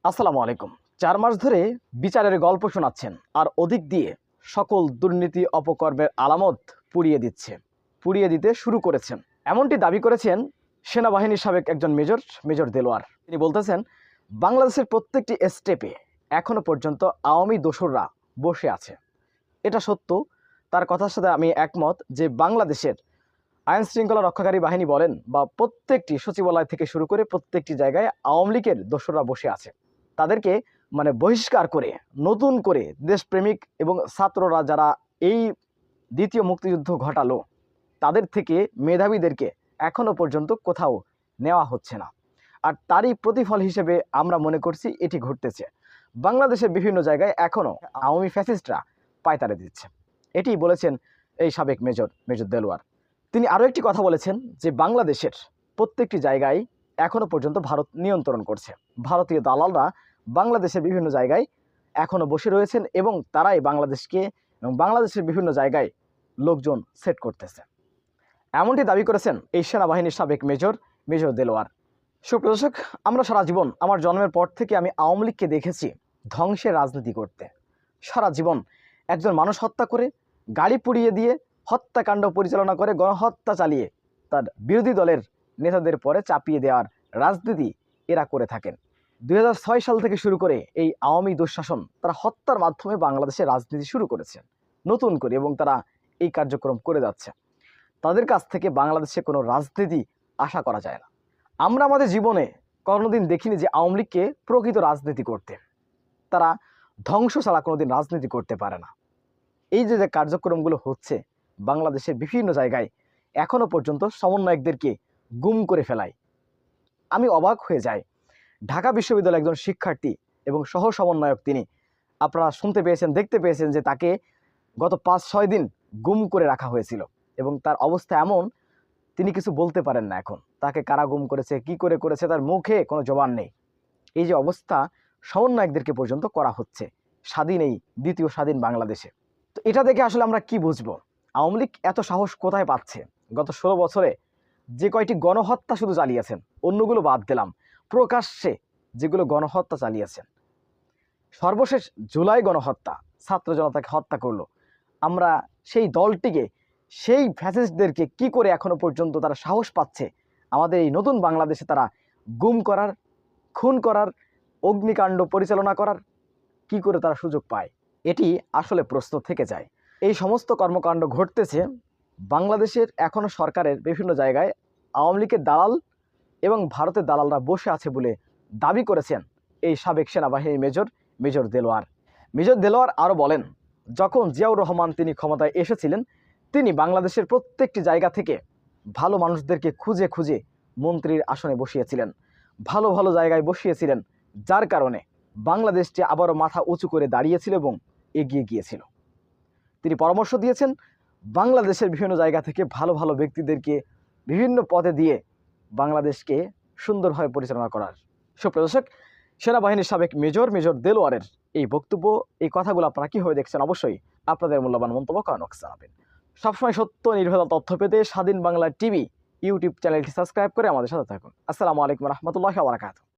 আসসালামু আলাইকুম। ৪ মাস ধরে বিচারের গল্প শোনাচ্ছেন আর ওদিক দিয়ে সকল দুর্নীতি অপকর্মের আলামত পুড়িয়ে দিতে শুরু করেছেন। এমনটি দাবি করেছেন সেনাবাহিনীর সাবেক একজন মেজর দেলোয়ার। তিনি বলতেছেন, বাংলাদেশের প্রত্যেকটি স্টেপে এখনো পর্যন্ত আওয়ামী দোসররা বসে আছে। এটা সত্য, তার কথার সাথে আমি একমত যে বাংলাদেশের আইন শৃঙ্খলা রক্ষাকারী বাহিনী বলেন বা প্রত্যেকটি সচিবালয় থেকে শুরু করে প্রত্যেকটি জায়গায় আওয়ামী লীগের দোসররা বসে আছে। তাদেরকে বহিষ্কার করে নতুন করে দেশপ্রেমিক এবং ছাত্ররা যারা এই দ্বিতীয় মুক্তিযুদ্ধ ঘটালো তাদের থেকে মেধাবীদেরকে এখনো পর্যন্ত কোথাও নেওয়া হচ্ছে না। আর তারই প্রতিফল হিসেবে আমরা মনে করছি এটি ঘটতেছে। বাংলাদেশের বিভিন্ন জায়গায় এখনো আওয়ামী ফ্যাসিস্টরা পায়তারা দিচ্ছে। এটি বলেছেন এই সাবেক মেজর দেলোয়ার। তিনি আরও একটি কথা বলেছেন যে বাংলাদেশের প্রত্যেকটি জায়গায় এখনো পর্যন্ত ভারত নিয়ন্ত্রণ করছে। ভারতীয় দালালরা বাংলাদেশের বিভিন্ন জায়গায় এখনো বসে রয়েছেন এবং তারাই বাংলাদেশকে এবং বাংলাদেশের বিভিন্ন জায়গায় লোকজন সেট করতেছে। এমনটি দাবি করেছেন এই সেনাবাহিনীর সাবেক মেজর দেলোয়ার। সুপ্রিয় দর্শক, আমরা সারা জীবন, আমার জন্মের পর থেকে আমি আওয়ামী লীগকে দেখেছি ধ্বংসের রাজনীতি করতে। সারা জীবন একজন মানুষ হত্যা করে, গাড়ি পুড়িয়ে দিয়ে, হত্যাকাণ্ড পরিচালনা করে, গণহত্যা চালিয়ে তার বিরোধী দলের নেতাদের পরে চাপিয়ে দেওয়ার রাজনীতি এরা করে থাকেন। 2006 সাল থেকে শুরু করে এই আওয়ামী দুঃশাসন তারা হত্যার মাধ্যমে বাংলাদেশে রাজনীতি শুরু করেছেন নতুন করে, এবং তারা এই কার্যক্রম করে যাচ্ছে। তাদের কাছ থেকে বাংলাদেশে কোনো রাজনীতি আশা করা যায় না। আমরা আমাদের জীবনে কোনোদিন দেখিনি যে আওয়ামী লীগকে প্রকৃত রাজনীতি করতে। তারা ধ্বংস ছাড়া কোনোদিন রাজনীতি করতে পারে না। এই যে কার্যক্রমগুলো হচ্ছে বাংলাদেশের বিভিন্ন জায়গায় এখনো পর্যন্ত সমন্বয়কদেরকে গুম করে ফেলায়, আমি অবাক হয়ে যাই। ঢাকা বিশ্ববিদ্যালয়ের একজন শিক্ষার্থী এবং সহ সমন্বয়ক, তিনি, আপনারা শুনতে পেয়েছেন, দেখতে পেয়েছেন যে তাকে গত 5-6 দিন গুম করে রাখা হয়েছিল এবং তার অবস্থা এমন, তিনি কিছু বলতে পারেন না। এখন তাকে কারা গুম করেছে, কি করে করেছে, তার মুখে কোনো জবান নেই। এই যে অবস্থা সমন্বয়কদেরকে পর্যন্ত করা হচ্ছে এই দ্বিতীয় স্বাধীন বাংলাদেশে। তো এটা দেখে আসলে আমরা কি বুঝবো? আওয়ামী লীগ এত সাহস কোথায় পাচ্ছে? গত 16 বছরে যে কয়টি গণহত্যা শুধু চালিয়েছেন, অন্যগুলো বাদ দিলাম, প্রকাশ্যে যেগুলো গণহত্যা চালিয়েছেন, সর্বশেষ জুলাই গণহত্যা, ছাত্র জনতাকে হত্যা করলো। আমরা সেই দলটিকে, সেই ফ্যাসিস্টদেরকে কি করে এখনো পর্যন্ত তারা সাহস পাচ্ছে আমাদের এই নতুন বাংলাদেশে তারা গুম করার, খুন করার, অগ্নিকাণ্ড পরিচালনা করার, কি করে তারা সুযোগ পায়? এটি আসলে প্রশ্ন থেকে যায়। এই সমস্ত কর্মকাণ্ড ঘটতেছে বাংলাদেশের এখনো সরকারের বিভিন্ন জায়গায় আওয়ামী লীগের দালাল এবং ভারতের দালালরা বসে আছে বলে দাবি করেছেন এই সাবেক সেনাবাহিনীর মেজর দেলোয়ার আরও বলেন, যখন জিয়াউর রহমান তিনি ক্ষমতায় এসেছিলেন, তিনি বাংলাদেশের প্রত্যেকটি জায়গা থেকে ভালো মানুষদেরকে খুঁজে খুঁজে মন্ত্রীর আসনে বসিয়েছিলেন, ভালো ভালো জায়গায় বসিয়েছিলেন, যার কারণে বাংলাদেশটি আবারও মাথা উঁচু করে দাঁড়িয়েছিল এবং এগিয়ে গিয়েছিল। তিনি পরামর্শ দিয়েছেন বাংলাদেশের বিভিন্ন জায়গা থেকে ভালো ভালো ব্যক্তিদেরকে বিভিন্ন পদে দিয়ে বাংলাদেশকে সুন্দরভাবে পরিচালনা করার। সুপ্রিয় দর্শক, সেনাবাহিনীর সাবেক মেজর দেলোয়ারের এই বক্তব্য, এই কথাগুলো আপনারা কীভাবে দেখছেন? অবশ্যই আপনাদের মূল্যবান মন্তব্য কমেন্টে জানাবেন। সবসময় সত্য নির্ভেজাল তথ্য পেতে স্বাধীন বাংলা টিভি ইউটিউব চ্যানেলটি সাবস্ক্রাইব করে আমাদের সাথে থাকুন। আসসালামু আলাইকুম রহমতুল্লাহি ওয়া বারাকাতুহু।